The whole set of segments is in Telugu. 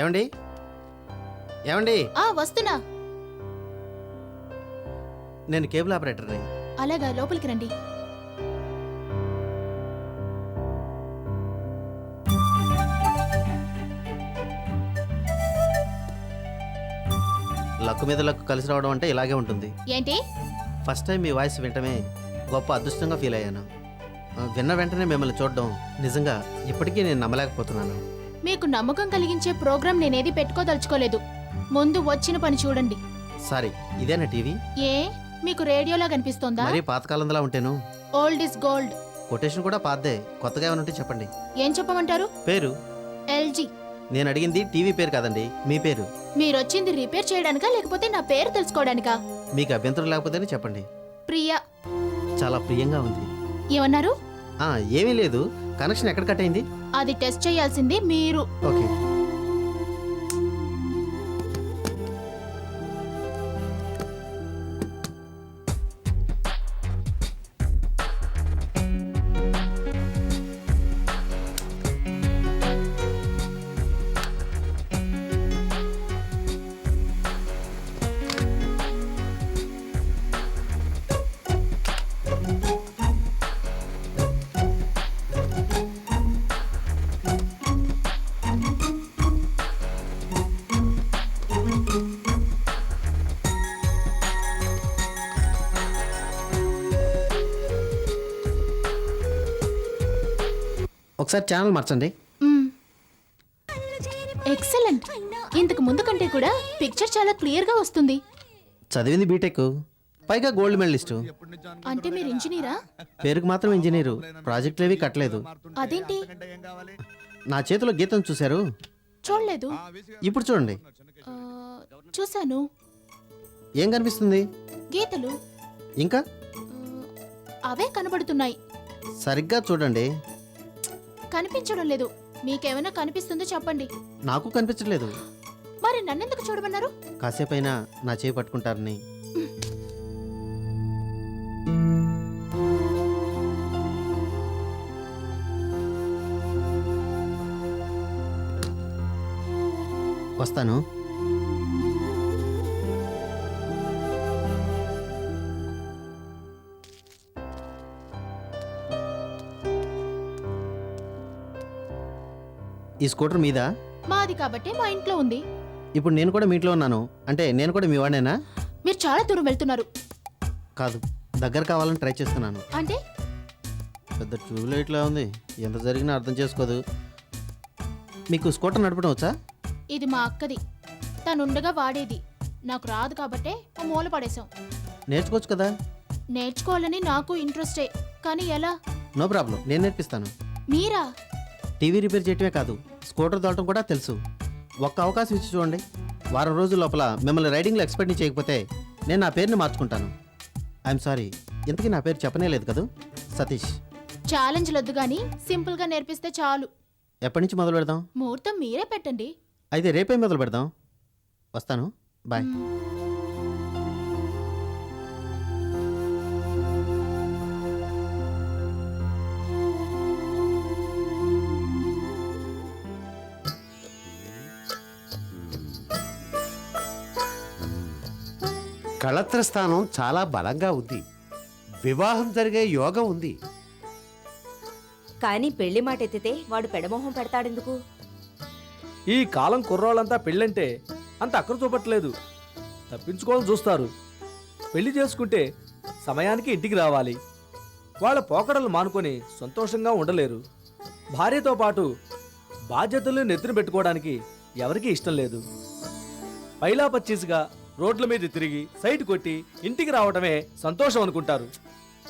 ఏమండి ఏమండి వస్తున్నా. నేను కేబుల్ ఆపరేటర్ని. అలాగా, లోపలికి రండి. లక్కు మీద లక్కు కలిసి రావడం అంటే ఇలాగే ఉంటుంది. ఏంటి? ఫస్ట్ టైం మీ వాయిస్ వింటమే గొప్ప అదృష్టంగా ఫీల్ అయ్యాను. విన్న వెంటనే మిమ్మల్ని చూడడం నిజంగా ఇప్పటికీ నేను నమ్మలేకపోతున్నాను. మీకు నమ్మకం కలిగించే ప్రోగ్రాం నేనేది పెట్టుకోదలుచుకోలేదు. ముందు వచ్చిన పని చూడండి. సారీ, ఇదేనా టీవీ? ఏ, మీకు రేడియోలా కనిపిస్తోందా? మరీ పాతకాలంలో ఉంటాను. Old is gold. కొటేషన్ కూడా పాతదే. కొత్తగా ఏమైనా ఉంటే చెప్పండి. ఏం చెప్పమంటారు? పేరు? ఎల్జీ. నేను అడిగింది టీవీ పేరు కాదండి, మీ పేరు. మీరొచ్చింది రిపేర్ చేయడానికా లేకపోతే నా పేరు తెలుసుకోవడానికా? మీకు అభ్యంతరం లేకపోతేనే చెప్పండి. ప్రియా. చాలా ప్రియంగా ఉంది. ఏమన్నారు? ఏమీ లేదు. కనెక్షన్ ఎక్కడ కట్ అయింది? అది టెస్ట్ చేయాల్సింది మీరు. ఓకే. ఒకసారి ఛానల్ మార్చండి. ఎక్సలెంట్. ఇంతకు ముందు కంటే కూడా పిక్చర్ చాలా క్లియర్ గా వస్తుంది. చదివింది బీటెక్, పైగా గోల్డ్ మెడలిస్టు. అంటే మీరు ఇంజనీరా? పేరుకు మాత్రం ఇంజనీరు. ప్రాజెక్టులు ఏవి కట్టలేదు. అదేంటి? నా చేతిలో గీతం చూశారు? చూడలేదు. ఇప్పుడు చూడండి. చూశాను. ఏం కనిపిస్తుంది? గీతలు. ఇంకా? అవే కనబడుతున్నాయి. సరిగ్గా చూడండి. కనిపించడం లేదు. మీకేమైనా కనిపిస్తుందో చెప్పండి. నాకు కనిపించట్లేదు. మరి నన్నెందుకు చూడమన్నారు? కాసేపైనా నా చేయి పట్టుకుంటారని. వస్తాను. ఈ స్కూటర్ మీదా? మాది కాబట్టి మా ఇంట్లో ఉంది. ఇప్పుడు నేను కూడా మీ ఇంట్లో ఉన్నాను అంటే నేను కూడా మీ వాడేనా? మీరు చాలా దూరం వెళ్తున్నారు. కాదు, దగ్గర కావాలని ట్రై చేస్తున్నాను. అంటే? పెద్ద ట్యూబ్లైట్లా ఉంది. ఎంత జరిగినా అర్థం చేసుకోదు. మీకు స్కూటర్ నడపడం వచ్చా? ఇది మా అక్కది. తనుండగా వాడేది. నాకు రాదు కాబట్టే ఆ మూల పడేశాం. నేర్చుకోవచ్చు కదా. నేర్చుకోవాలని నాకు ఇంట్రెస్టే, కానీ ఎలా? నో ప్రాబ్లం, నేను నేర్పిస్తాను. మీరా? టీవీ రిపేర్ చేయటమే కాదు, స్కూటర్ తోలటం కూడా తెలుసు. ఒక్క అవకాశం ఇచ్చి చూడండి. వారం రోజుల లోపల మిమ్మల్ని రైడింగ్లో ఎక్స్పర్ట్ని చేయకపోతే నేను నా పేరుని మార్చుకుంటాను. ఐఎమ్ సారీ, ఇంతకీ నా పేరు చెప్పనే లేదు కదా. సతీష్. ఛాలెంజ్ లొద్దు గానీ సింపుల్గా నేర్పిస్తే చాలు. ఎప్పటి నుంచి మొదలు పెడదాం? ముహూర్తం మీరే పెట్టండి. అయితే రేపే మొదలు పెడదాం. వస్తాను, బాయ్. కళత్రస్థానం చాలా బలంగా ఉంది. వివాహం జరిగే యోగం ఉంది. కానీ పెళ్లి మాట ఎత్తితే వాడు పెడమోహం పెడతాడెందుకు? ఈ కాలం కుర్రోళ్ళంతా పెళ్ళంటే అంత అక్కర చూపట్లేదు. తప్పించుకోవాలని చూస్తారు. పెళ్లి చేసుకుంటే సమయానికి ఇంటికి రావాలి. వాళ్ళ పోకడలు మానుకొని సంతోషంగా ఉండలేరు. భార్యతో పాటు బాధ్యతలు నెత్తిన పెట్టుకోవడానికి ఎవరికీ ఇష్టం లేదు. పైలా పచ్చీసుగా రోడ్ల మీద తిరిగి సైట్ కొట్టి ఇంటికి రావడమే సంతోషం అనుకుంటారు.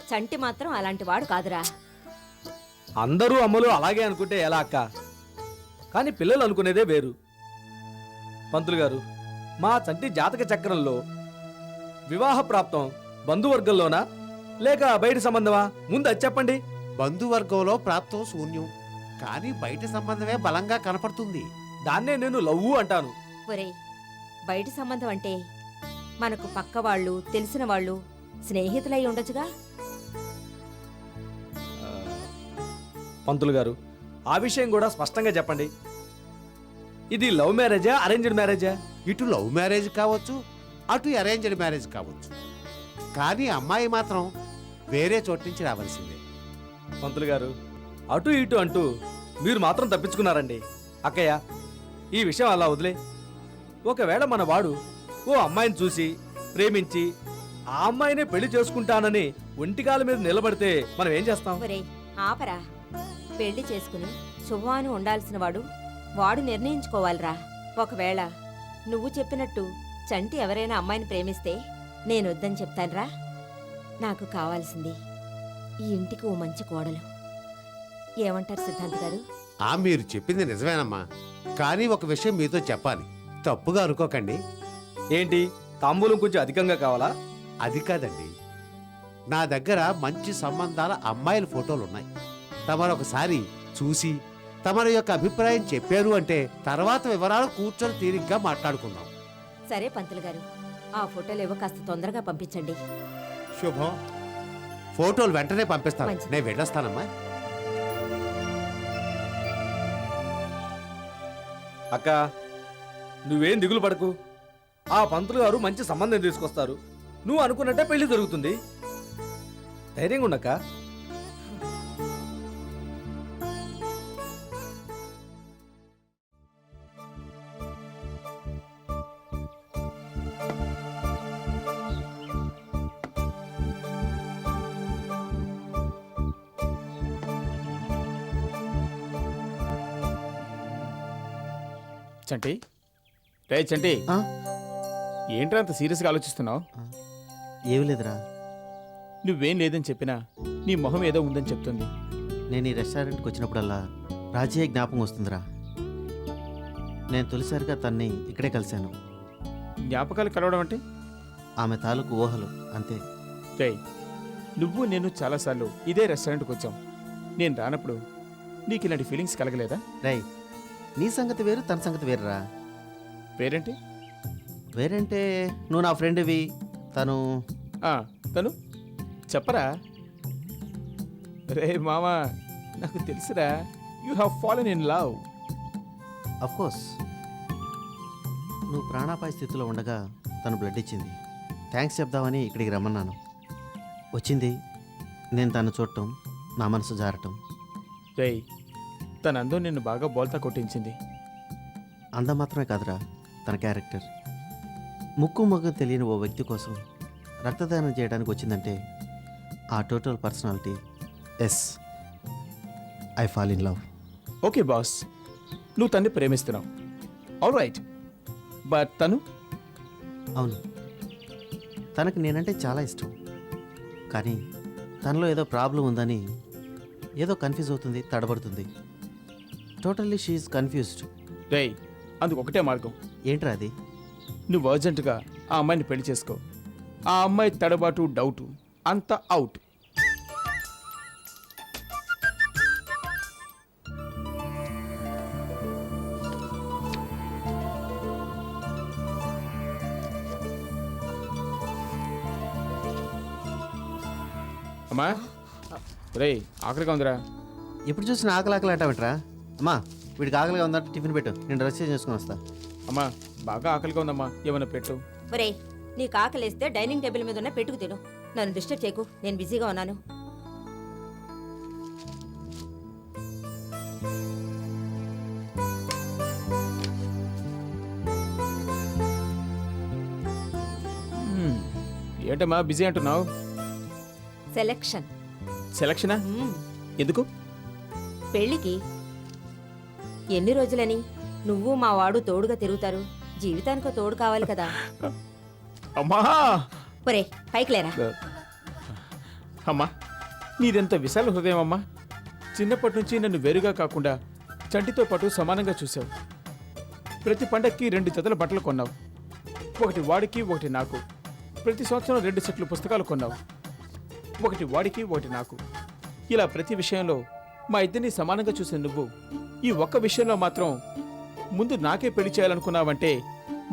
చంటి మాత్రం అలాంటి వాడు కాదురా. అందరూ అమ్మలు అలాగే అనుకుంటే ఎలా అక్క? కానీ పిల్లలు అనుకునేదే వేరు. పంతులు గారు, మా చంటి జాతక చక్రంలో వివాహ ప్రాప్తం బంధువర్గంలోనా లేక బయట సంబంధమా? ముందు అది చెప్పండి. బంధువర్గంలో ప్రాప్తం శూన్యం, కానీ బయట సంబంధమే బలంగా కనపడుతుంది. దాన్నే నేను లవ్వు అంటాను. ఒరేయ్, బయట సంబంధం అంటే మనకు పక్క వాళ్ళు, తెలిసిన వాళ్ళు, స్నేహితులై ఉండొచ్చుగా. పంతులు గారు, ఆ విషయం కూడా స్పష్టంగా చెప్పండి. ఇది లవ్ మ్యారేజా అరేంజ్డ్ మ్యారేజా? ఇటు లవ్ మ్యారేజ్ కావచ్చు, అటు అరేంజ్డ్ మ్యారేజ్ కావచ్చు. కానీ అమ్మాయి మాత్రం వేరే చోటు నుంచి రావాల్సిందే. పంతులు గారు, అటు ఇటు అంటూ మీరు మాత్రం తప్పించుకున్నారండి. అక్కయ్య, ఈ విషయం అలా వదిలే. ఒకవేళ మన వాడు ఓ అమ్మాయిని చూసి ప్రేమించి ఆ అమ్మాయినే పెళ్లి చేసుకుంటానని ఒంటికాల మీద నిలబడితే మనం ఏం చేస్తాం? ఒరేయ్ ఆపరా. పెళ్లి చేసుకుని శుభవాను ఉండాల్సిన వాడు నిర్ణయించుకోవాలిరా. ఒకవేళ నువ్వు చెప్పినట్టు చంటి ఎవరైనా అమ్మాయిని ప్రేమిస్తే నేను వద్దని చెప్తానురా. నాకు కావాల్సింది ఈ ఇంటికి ఓ మంచి కోడలు. ఏమంటారు సిద్ధాంత్ గారు? మీరు చెప్పింది నిజమేనమ్మా. కానీ ఒక విషయం మీతో చెప్పాలి, తప్పుగా అనుకోకండి. ఏంటి, తాంబూలం కొంచెం అధికంగా కావాలా? అది కాదండి, నా దగ్గర మంచి సంబంధాల అమ్మాయిల ఫోటోలు ఉన్నాయి. తమరు ఒకసారి చూసి తమరి యొక్క అభిప్రాయం చెప్పారు అంటే తర్వాత వివరాలు కూర్చొని తీరిగ్గా మాట్లాడుకుందాం. సరే పంతులు గారు, ఆ ఫోటోలు ఏవో కాస్త తొందరగా పంపించండి. శుభం. ఫోటోలు వెంటనే పంపిస్తాను. మంచిది. నేను వెళ్ళొస్తానమ్మా. అక్క, నువ్వేం దిగులు పడకు. ఆ పంతులు గారు మంచి సంబంధం తీసుకొస్తారు. నువ్వు అనుకున్నట్టే పెళ్లి జరుగుతుంది. ధైర్యంగా ఉండక్క. చంటి, రే చంటి, ఆ? ఏంట్రా అంత సీరియస్గా ఆలోచిస్తున్నావు? ఏమి లేదురా, నువ్వేం లేదని చెప్పినా నీ మొహం ఏదో ఉందని చెప్తుంది. నేను ఈ రెస్టారెంట్కి వచ్చినప్పుడల్లా రాజయ్య జ్ఞాపకం వస్తుందిరా. నేను తొలిసారిగా తన్ని ఇక్కడే కలిశాను. జ్ఞాపకాలు కలవడం అంటే? ఆమె తాలూకు ఊహలు అంతే. రే, నువ్వు నేను చాలాసార్లు ఇదే రెస్టారెంట్కి వచ్చాం. నేను రానప్పుడు నీకు ఇలాంటి ఫీలింగ్స్ కలగలేదా? రై, నీ సంగతి వేరు, తన సంగతి వేరురా. పేరేంటి? వేరంటే నువ్వు నా ఫ్రెండ్వి, తను తను చెప్పరా? రే మామా, నాకు తెలుసురా, you have fallen in love. Of course. నువ్వు ప్రాణాపాయ స్థితిలో ఉండగా తను బ్లడ్ ఇచ్చింది. థ్యాంక్స్ చెప్దామని ఇక్కడికి రమ్మన్నాను. వచ్చింది. నేను తను చూడటం, నా మనసు జారటం. రే, తన అందం నిన్ను బాగా బోల్తా కొట్టించింది. అందం మాత్రమే కాదురా, తన క్యారెక్టర్. ముక్కు మొగ్గం తెలియని ఓ వ్యక్తి కోసం రక్తదానం చేయడానికి వచ్చిందంటే ఆ total personality, yes, I fall in love. Okay boss, నువ్వు తన్ని ప్రేమిస్తున్నావు. ఆల్ రైట్, బట్ తను? అవును, తనకి నేనంటే చాలా ఇష్టం. కానీ తనలో ఏదో ప్రాబ్లం ఉందని ఏదో కన్ఫ్యూజ్ అవుతుంది, తడబడుతుంది. Totally she's confused. రే, అందుకు ఒకటే మార్గం. ఏంట్రా అది? నువ్వు అర్జెంటుగా ఆ అమ్మాయిని పెళ్లి చేసుకో. ఆ అమ్మాయి తడబాటు, డౌటు అంతా అవుట్. అమ్మా, రే ఆఖరిగా ఉందిరా. ఎప్పుడు చూసిన ఆకలి ఆకలి అంటావేంట్రా? అమ్మా, వీడికి ఆకలిగా ఉందంటే టిఫిన్ పెట్టు, నేను డ్రెస్ చేంజ్ చేసుకుని వస్తా. అమ్మా, బాగా ఆకలిగా ఉందమ్మా, ఏమన్నా పెట్టు. ఒరేయ్, నీకు ఆకలేస్తే డైనింగ్ టేబుల్ మీద ఉన్న పెట్టుకు తిను. నన్ను డిస్టర్బ్ చేయకు, నేను బిజీగా ఉన్నాను. ఏంటమ్మా బిజీ అంటున్నావు? సెలెక్షన్. సెలక్షనా? ఎందుకు? పెళ్ళికి. ఎన్ని రోజులని నువ్వు మా వాడు తోడుగా తిరుగుతారు? జీవితానికో తోడు కావాలి కదా. అమ్మా, ఒరే పైకి లేరా. అమ్మా, నీదెంత విశాల హృదయం అమ్మా. చిన్నప్పటి నుంచి నన్ను వేరుగా కాకుండా చంటితో పాటు సమానంగా చూసావు. ప్రతి పండక్కి 2 జతల బట్టలు కొన్నావు. ఒకటి వాడికి, ఒకటి నాకు. ప్రతి సంవత్సరం 2 సెట్లు పుస్తకాలు కొన్నావు. ఒకటి వాడికి, ఒకటి నాకు. ఇలా ప్రతి విషయంలో మా ఇద్దరిని సమానంగా చూసిన నువ్వు ఈ ఒక్క విషయంలో మాత్రం ముందు నాకే పెళ్లి చేయాలనుకున్నావంటే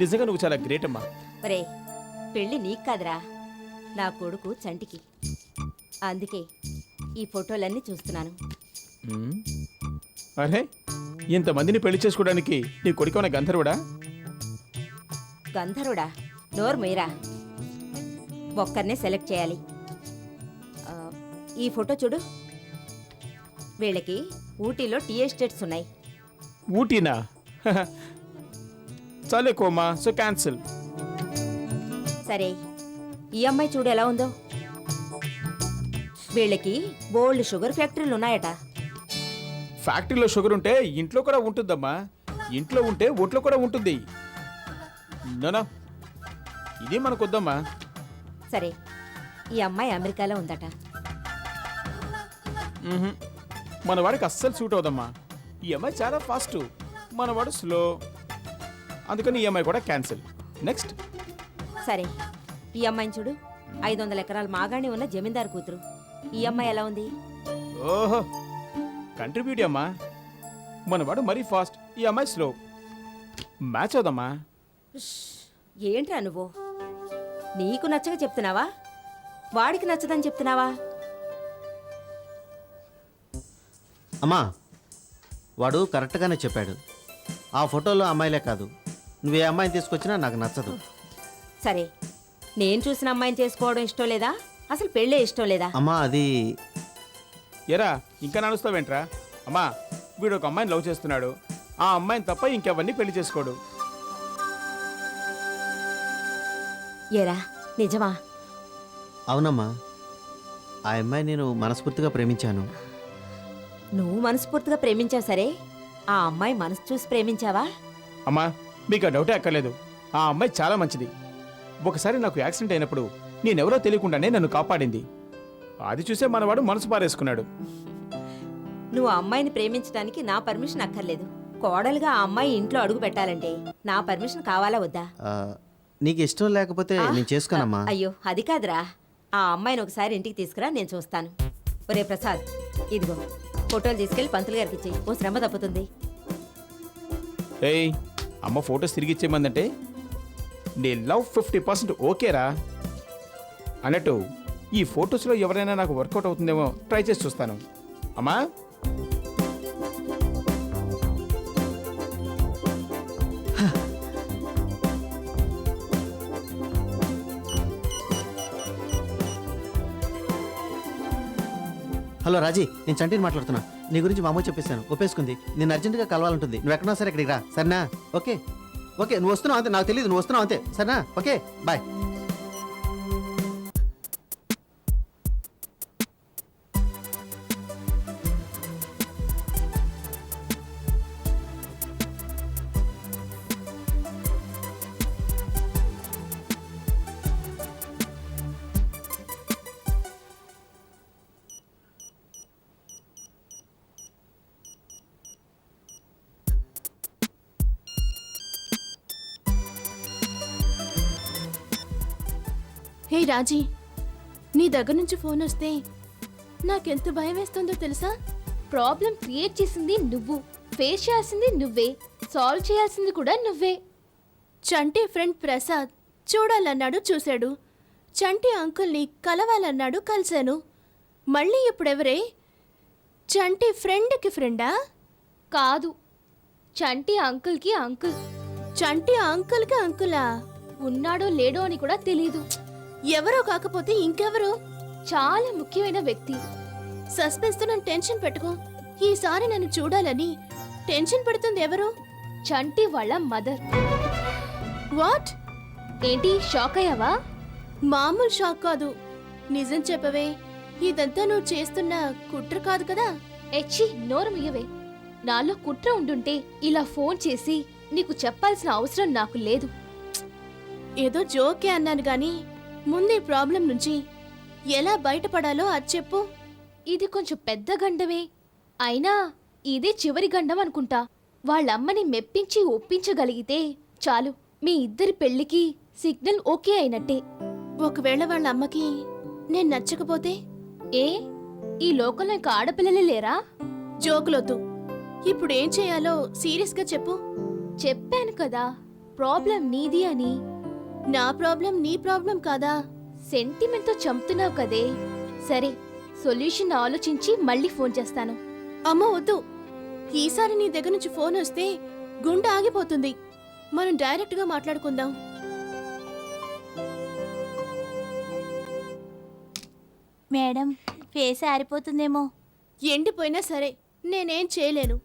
నిజంగా నువ్వు చాలా గ్రేట్ అమ్మా. ఒరే, పెళ్ళి నీకు కాదురా, నా కొడుకు చంటికి. అందుకే ఈ ఫోటోలన్నీ చూస్తున్నాను. అరే ఇంతమందిని పెళ్లి చేసుకోవడానికి నీ కొడుకున్న గంధర్వుడా? గంధర్వుడా? నోరు మీరా, ఒక్కరినే సెలెక్ట్ చేయాలి. ఆ, ఈ ఫోటో చూడు. వీళ్ళకి ఊటీలో టీ ఎస్టేట్స్ ఉన్నాయి. ఊటీనా? చాలే కోమా, సో క్యాన్సిల్. సరే, ఈ అమ్మాయి చూడు ఎలా ఉందో. వీళ్ళకి బోల్డ్ షుగర్ ఫ్యాక్టరీలు ఉన్నాయట. ఫ్యాక్టరీలో షుగర్ ఉంటే ఇంట్లో కూడా ఉంటుందమ్మా. ఇంట్లో ఉంటే ఒంట్లో కూడా ఉంటుంది. నోనా, ఇది మనకొద్దమ్మా. సరే, ఈ అమ్మాయి అమెరికాలో ఉందట. మ్మ్హ్. మన వాడికి అస్సలు సూట్ అవుదమ్మా. ఈ అమ్మాయి చాలా ఫాస్ట్, మనవాడు స్లో. అందుకని ఈ అమ్మాయి కూడా క్యాన్సిల్. నెక్స్ట్. సరే, ఈ అమ్మాయిని చూడు. 500 ఎకరాల మాగాణి ఉన్న జమీందారు కూతురు. ఈ అమ్మాయి ఎలా ఉంది? ఓహో, కంట్రీ బ్యూటీ అమ్మా. మనవాడు మరీ ఫాస్ట్, ఈ అమ్మాయి స్లో. మ్యాచ్ అవుదమ్మా. ఏంట్రా నువ్వు? నీకు నచ్చక చెప్తున్నావా, వాడికి నచ్చదని చెప్తున్నావా? అమ్మా, వాడు కరెక్ట్గానే చెప్పాడు. ఆ ఫోటోలో అమ్మాయిలే కాదు, నువ్వే అమ్మాయిని తీసుకొచ్చినా నాకు నచ్చదు. సరే, నేను చూసిన అమ్మాయిని చేసుకోవడం ఇష్టం లేదా, అసలు పెళ్ళే ఇష్టం లేదా? అమ్మా, అది ఎరా ఇంకా నడుస్తావేంట్రా? అమ్మా, వీడు ఒక అమ్మాయిని లవ్ చేస్తున్నాడు. ఆ అమ్మాయిని తప్ప ఇంకెవరిని పెళ్లి చేసుకోడు. ఏరా, నిజమా? అవునమ్మా, ఆ అమ్మాయి నేను మనస్ఫూర్తిగా ప్రేమించాను. నువ్వు మనస్ఫూర్తిగా ప్రేమించావు సరే, ఆ అమ్మాయి మనసు చూసి ప్రేమించావా? అమ్మా, మీకు ఆ డౌటే అక్కర్లేదు. ఆ అమ్మాయి చాలా మంచిది. ఒకసారి నాకు యాక్సిడెంట్ అయినప్పుడు నేనెవరో తెలియకుండానే నన్ను కాపాడింది. అది చూసే మనవాడు మనసు పారేసుకున్నాడు. నువ్వు ఆ అమ్మాయిని ప్రేమించడానికి నా పర్మిషన్ అక్కర్లేదు. కోడలుగా ఆ అమ్మాయి ఇంట్లో అడుగు పెట్టాలంటే నా పర్మిషన్ కావాలా వద్దా? ఆ, నీకు ఇష్టం లేకపోతే నేను చేసుకోనమ్మా. అయ్యో, అది కాదురా. ఆ అమ్మాయిని ఒకసారి ఇంటికి తీసుకురా, నేను చూస్తాను. ఒరే ప్రసాద్, ఇదిగో ఫోటోలు తీసుకెళ్లి పంతులు గారికి ఇచ్చేయి. ఓ శ్రమ తప్పుతుంది. ఏయ్, అమ్మ ఫొటోస్ తిరిగి ఇచ్చేయమందంటే నీ లవ్ 50% ఓకేరా. అన్నట్టు ఈ ఫొటోస్లో ఎవరైనా నాకు వర్కౌట్ అవుతుందేమో ట్రై చేసి చూస్తాను. అమ్మా, హలో రాజీ, నేను చంటిని మాట్లాడుతున్నా. నీ గురించి మా అమ్మ చెప్పేశాను, ఒప్పేసుకుంది. నేను అర్జెంటుగా కలవాలంటుంది. నువ్వు ఎక్కడున్నా సరే ఇక్కడికి రా, సరేనా? ఓకే ఓకే, నువ్వు వస్తున్నావు అంతే, నాకు తెలియదు, నువ్వు వస్తున్నావు అంతే, సరేనా? Okay, bye. హే రాజీ, నీ దగ్గర నుంచి ఫోన్ వస్తే నాకెంత భయం వేస్తుందో తెలుసా? ప్రాబ్లం క్రియేట్ చేసింది నువ్వు, ఫేస్ చేయాల్సింది నువ్వే, సాల్వ్ చేయాల్సింది కూడా నువ్వే. చంటి ఫ్రెండ్ ప్రసాద్ చూడాలన్నాడు, చూశాడు. చంటి అంకుల్ని కలవాలన్నాడు, కలిశాను. మళ్ళీ ఇప్పుడెవరే? చంటి ఫ్రెండ్కి ఫ్రెండా? కాదు, చంటి అంకుల్కి అంకుల్. చంటి అంకుల్కి అంకులా? ఉన్నాడో లేడో అని కూడా తెలీదు. ఎవరో కాకపోతే ఇంకెవరు? చాలా ముఖ్యమైన వ్యక్తి. సస్పెన్స్ తో నన్ను టెన్షన్ పెట్టుకో. ఈసారి నన్ను చూడాలని టెన్షన్ పెడుతుంది ఎవరు? చంటి వాళ్ళ మదర్. వాట్? ఏంటి, షాక్ అయ్యావా? మామూలు షాక్ కాదు, నిజం చెప్పవే. ఇదంతా నువ్వు చేస్తున్న కుట్ర కాదు కదా? ఎచ్చి, నోరు ముయ్యవే. నాలో కుట్ర ఉండుంటే ఇలా ఫోన్ చేసి నీకు చెప్పాల్సిన అవసరం నాకు లేదు. ఏదో జోకే అన్నాను గాని ముందు ఈ ప్రాబ్లం నుంచి ఎలా బయటపడాలో అది చెప్పు. ఇది కొంచెం పెద్ద గండమే, అయినా ఇదే చివరి గండం అనుకుంటా. వాళ్ళమ్మని మెప్పించి ఒప్పించగలిగితే చాలు, మీ ఇద్దరి పెళ్లికి సిగ్నల్ ఓకే అయినట్టే. ఒకవేళ వాళ్ళ అమ్మకి నేను నచ్చకపోతే? ఏ, ఈ లోకంలో ఇంకా ఆడపిల్లలే లేరా? జోకులొద్దు. ఇప్పుడు ఏం చేయాలో సీరియస్గా చెప్పు. చెప్పాను కదా, ప్రాబ్లం నీది అని. నా ప్రాబ్లం నీ ప్రాబ్లం కాదా? సెంటిమెంట్తో చంపుతున్నావు కదే. సరే, సొల్యూషన్ ఆలోచించి మళ్ళీ ఫోన్ చేస్తాను. అమ్మో వద్దు, ఈసారి నీ దగ్గర నుంచి ఫోన్ వస్తే గుండె ఆగిపోతుంది. మనం డైరెక్ట్ గా మాట్లాడుకుందాం. Madam face ఆరిపోతుందేమో. ఎండిపోయినా సరే నేనేం చేయలేను.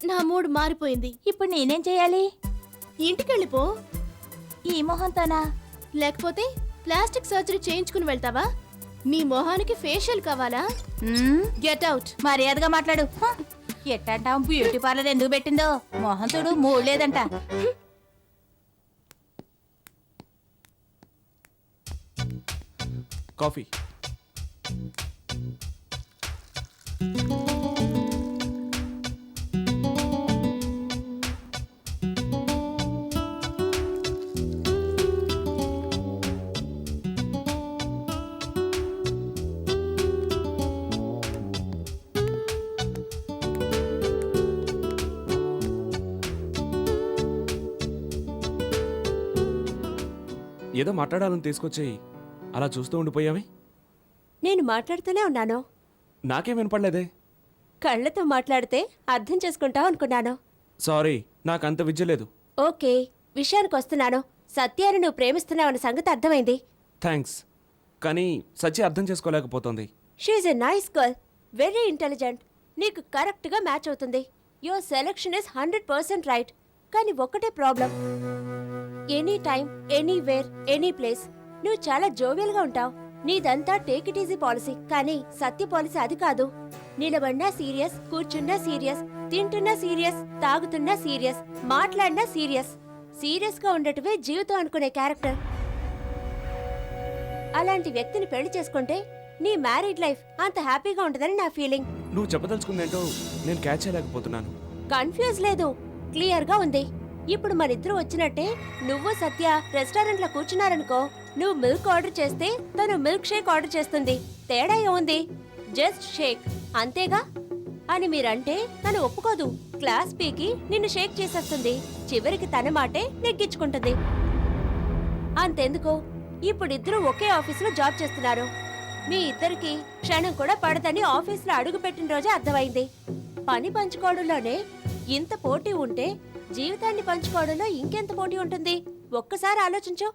నా మూడ్ మారిపోయింది. ఇప్పుడు నేనేం చేయాలి? ఇంటికెళ్ళిపో. ఈ మొహంతోనా? లేకపోతే ప్లాస్టిక్ సర్జరీ చేయించుకుని వెళ్తావా? నీ మొహానికి ఫేషియల్ కావాలా? Get out. మర్యాదగా మాట్లాడు. ఎట్టంటాం బ్యూటీ పార్లర్ ఎందుకు పెట్టిందో? మొహం చూడు మూడు లేదంట. కాఫీ. ఏదో మాట్లాడాలని తీసుకొచ్చి అలా చూస్తూ ఉండిపోయావి. నేను మాట్లాడుతూనే ఉన్నాను. నాకేం వినపడలేదే. కళ్ళతో మాట్లాడితే అర్థం చేసుకుంటావు అనుకున్నాను. సారీ, నాకంత విద్య లేదు. ఓకే, విషయానికి వస్తున్నాను. సత్యాన్ని నువ్వు ప్రేమిస్తున్నావన్న సంగతి అర్థమైంది. థ్యాంక్స్, కానీ సచ్చి అర్థం చేసుకోలేకపోతుంది. She's a nice girl, very intelligent. నీకు కరెక్ట్గా మ్యాచ్ అవుతుంది. Your selection is 100% right. కానీ ఒక్కటే problem. Any time, anywhere, any place నువ్వు చాలా జోవియల్గా ఉంటావు. నీదంతా టేక్ ఇట్ ఈజీ పాలసీ. కానీ సత్య పాలసీ అది కాదు. నిలబడినా సీరియస్, కూర్చున్నా సీరియస్, తింటున్నా సీరియస్, తాగుతున్నా సీరియస్, మాట్లాడినా సీరియస్. సీరియస్గా ఉండటమే జీవితం అనుకునే క్యారెక్టర్. అలాంటి వ్యక్తిని పెళ్లి చేసుకుంటే నీ మ్యారీడ్ లైఫ్ అంత హ్యాపీగా ఉంటుందని నా ఫీలింగ్. నువ్వు చెప్పదలుచుకుందేంటో నేను క్యాచ్ చేయలేకపోతున్నాను. కన్ఫ్యూజ్ లేదు, క్లియర్గా ఉంది. ఇప్పుడు మనిద్దరు వచ్చినట్టే నువ్వు సత్య రెస్టారెంట్లో కూర్చున్నారనుకో. నువ్వు మిల్క్ ఆర్డర్ చేస్తే తను మిల్క్ షేక్ ఆర్డర్ చేస్తుంది. తేడా ఏముంది? జస్ట్ షేక్, అంతేగా అని మీరంటే తను ఒప్పుకోదు. క్లాస్ పీకి నిన్ను షేక్ చేసేస్తుంది. చివరికి తన మాటే నెగ్గించుకుంటుంది. అంతెందుకు, ఇప్పుడిద్దరూ ఒకే ఆఫీసులో జాబ్ చేస్తున్నారు. మీ ఇద్దరికి క్షణం కూడా పడదని ఆఫీసులో అడుగు పెట్టిన రోజే అర్థమైంది. పని పంచుకోవడంలోనే ఇంత పోటీ ఉంటే జీవితాన్ని పంచుకోవడంలో ఇంకెంత పోటీ ఉంటుంది? ఒక్కసారి ఆలోచించు.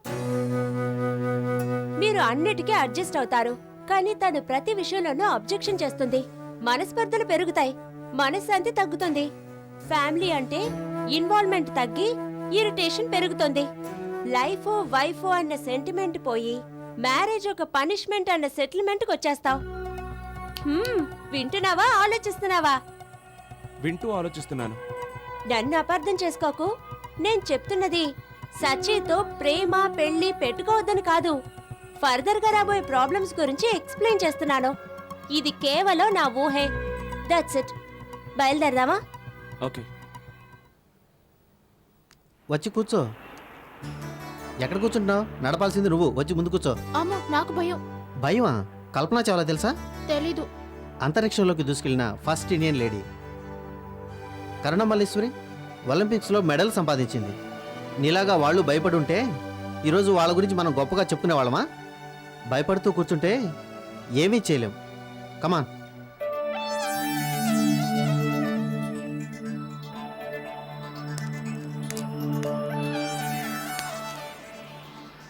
మీరు అన్నిటికీ అడ్జస్ట్ అవుతారు, కానీ తను ప్రతి విషయంలోనూ అబ్జెక్షన్ చేస్తుంది. మనస్పర్ధలు పెరుగుతాయి, మనశ్శాంతి తగ్గుతుంది. ఫ్యామిలీ అంటే ఇన్వాల్వ్మెంట్ తగ్గి ఇరిటేషన్ పెరుగుతుంది. లైఫ్ వైఫ్ అన్న సెంటిమెంట్ పోయి మ్యారేజ్ ఒక పనిష్మెంట్ అన్న సెటిల్మెంట్కి వచ్చేస్తావు. వింటున్నావా, ఆలోచిస్తున్నావా? వింటూ ఆలోచిస్తున్నాను. నన్ను అపార్థం చేసుకోకు. నేను చెప్తున్నది సచితో ప్రేమ పెళ్లి పెట్టుకోవద్దని కాదు. ఫర్దర్ గా రాబోయే ప్రాబ్లమ్స్ గురించి ఎక్స్ప్లెయిన్ చేస్తున్నాను. ఇది కేవలం నా ఊహే. That's it. బయలుదేరదామా? ఓకే, వచ్చి కూర్చో. ఎక్కడ కూర్చుంటున్నావు? నడపాల్సింది నువ్వు. వచ్చి ముందు కూర్చో. అమ్మో, నాకు భయం. భయమా? కల్పన చావ్లా తెలుసా? తెలీదు. అంతరిక్షంలోకి దూసుకెళ్లిన ఫస్ట్ ఇండియన్ లేడీ. కరుణమల్లీశ్వరి ఒలింపిక్స్లో మెడల్ సంపాదించింది. నీలాగా వాళ్ళు భయపడి ఉంటే ఈరోజు వాళ్ళ గురించి మనం గొప్పగా చెప్పుకునే వాళ్ళమా? భయపడుతూ కూర్చుంటే ఏమీ చేయలేం. కమాన్.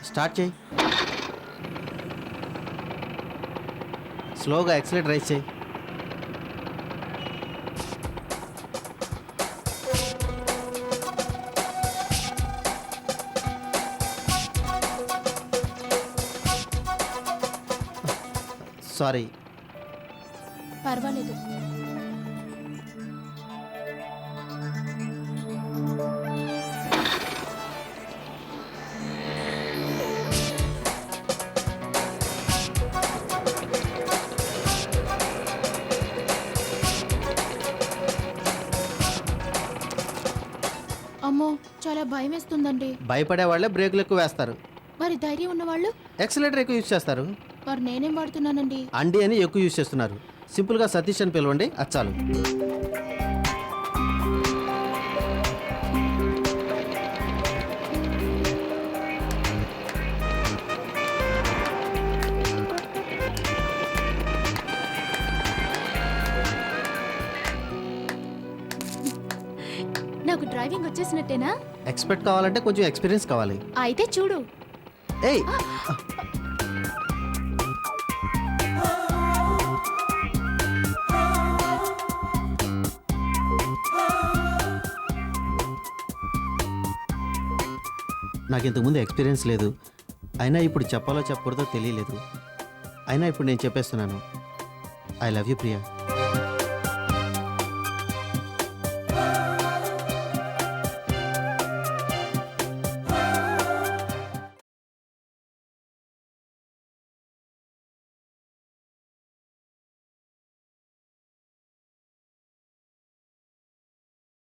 స్టార్ట్ చేయి. స్లోగా యాక్సిలేటర్ రైస్ చేయి. సారీ. పర్వాలేదు. అమ్మో, చాలా భయం వేస్తుందండి. భయపడే వాళ్ళే బ్రేకులు ఎక్కువ వేస్తారు. మరి ధైర్యం ఉన్నవాళ్ళు? యాక్సిలేటర్ ఎక్కువ యూజ్ చేస్తారు. మరి నేనేం వాడుతున్నానండి? అండి అని ఎక్కువ యూజ్ చేస్తున్నారు. సింపుల్గా సతీష్ అని పిలవండి, అది చాలు. వచ్చేసినట్టేనా? ఎక్స్పెక్ట్ కావాలంటే కొంచెం ఎక్స్పీరియన్స్ కావాలి. అయితే చూడు. ఏయ్ నాకు ఇంతకుముందు ఎక్స్పీరియన్స్ లేదు, అయినా ఇప్పుడు చెప్పాలో చెప్పకూడదో తెలియలేదు. అయినా ఇప్పుడు నేను చెప్పేస్తున్నాను, ఐ లవ్ యూ ప్రియా.